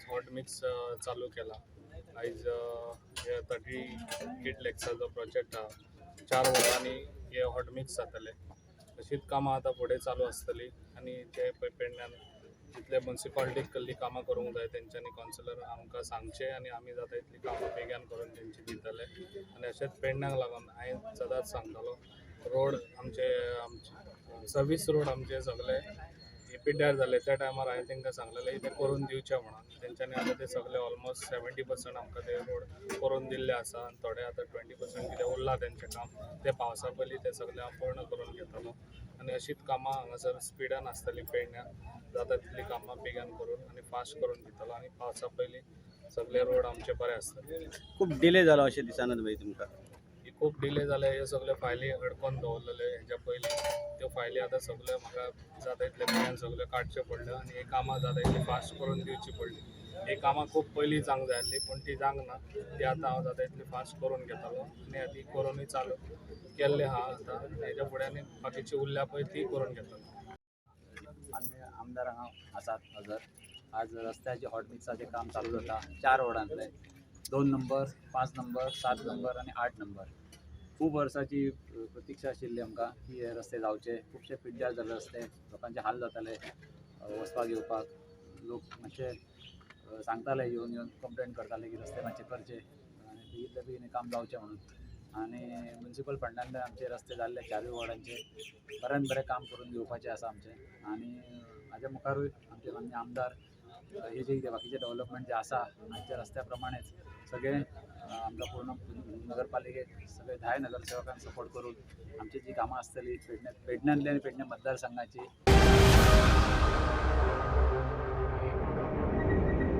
आयज हॉटमिक्स चालू केला. आयज हे 38 लॅक्साचो प्रोजेक्ट हा 4 वरांनी हे हॉटमिक्स जातले. अशीच कामां आतां फुडें चालू आसतली आनी जे पळय पेडण्यान जितले म्युनिसिपालिटीक कसली कामां करूंक जाय तेंच्यांनी कावन्सिलर आमकां सांगचे आनी आमी जाता तितली कामां बेगीन करून तेंची दितले. आनी अशेंच पेडण्याक लागून हांवें सदांच सांगतालो रोड आमचे सर्वीस रोड आमचे सगळे पिड्ड्यार जाले. त्या टायमार हांवें तांकां सांगलेलें ते करून दिवचे म्हणून. तेंच्यांनी आतां ते सगळे ऑलमोस्ट 70% आमकां ते रोड करून दिल्ले आसा आनी थोडे आतां 20% कितें उरलां तेंचें काम. ते पावसा पयलीं ते सगळे हांव पूर्ण करून घेतलो आनी अशीच कामां हांगासर स्पिडान आसतली पेडण्यां. जाता तितली कामां बेगीन करून आनी फास्ट करून दितलो आनी पावसा पयलीं सगळे रोड आमचे बरे आसतले. खूप डिले जालो अशें दिसना भाई तुमकां? खूप डिले जाले. हे सगळे फायली अडकोवन दवरलेले हेच्या पयलीं त्यो फायली आतां सगळे म्हाका जाता तितले बेगीन सगळे काडचे पडले आनी ही कामां जाता तितली फास्ट करून दिवची पडली. ही कामां खूब पयलीं जावंक जाय आसली पूण ती जावंक ना. ती आतां हांव जाता तितली फास्ट करून घेतलो आनी ती करूनय चालू केल्ली आहा आतां. हेच्या फुडें आनी बाकीची उरल्या पळय ती करून घेतलो. आमी आमदार हांगा आसात हजर. आज रस्त्याचे हॉटमिक्साचें काम चालू जाता 4 वॉर्डांतले 2 नंबर 5 नंबर 7 नंबर आनी 8 नंबर. खूब वर्सांची प्रतीक्षा आशिल्ली आमकां की हे रस्ते जावचे. खुबशे पिड्ड्यार जाल्ले रस्ते, लोकांचे हाल जाताले वचपाक येवपाक. लोक मातशे सांगताले येवन कंप्लेंट करताले की रस्ते मातशे करचे आनी बेगीतल्या बेगीन काम जावचें म्हणून. आनी म्युनिसिपल फंडांतल्यान आमचे रस्ते जाल्ले 4 वॉर्डांचे बऱ्यान बरें काम करून दिवपाचें आसा आमचें. आनी हाज्या मुखारूय आमचे माननीय आमदार हे जे बाकीचे डेव्हलपमेंट जे आसा आमच्या रस्त्या प्रमाणेच सगळे आमकां पूर्ण नगरपालिकेक सगळे 10 नगरसेवकांक सपोर्ट करून आमची जी कामां आसतली पेडण्यांतली आनी पेडणे मतदारसंघाची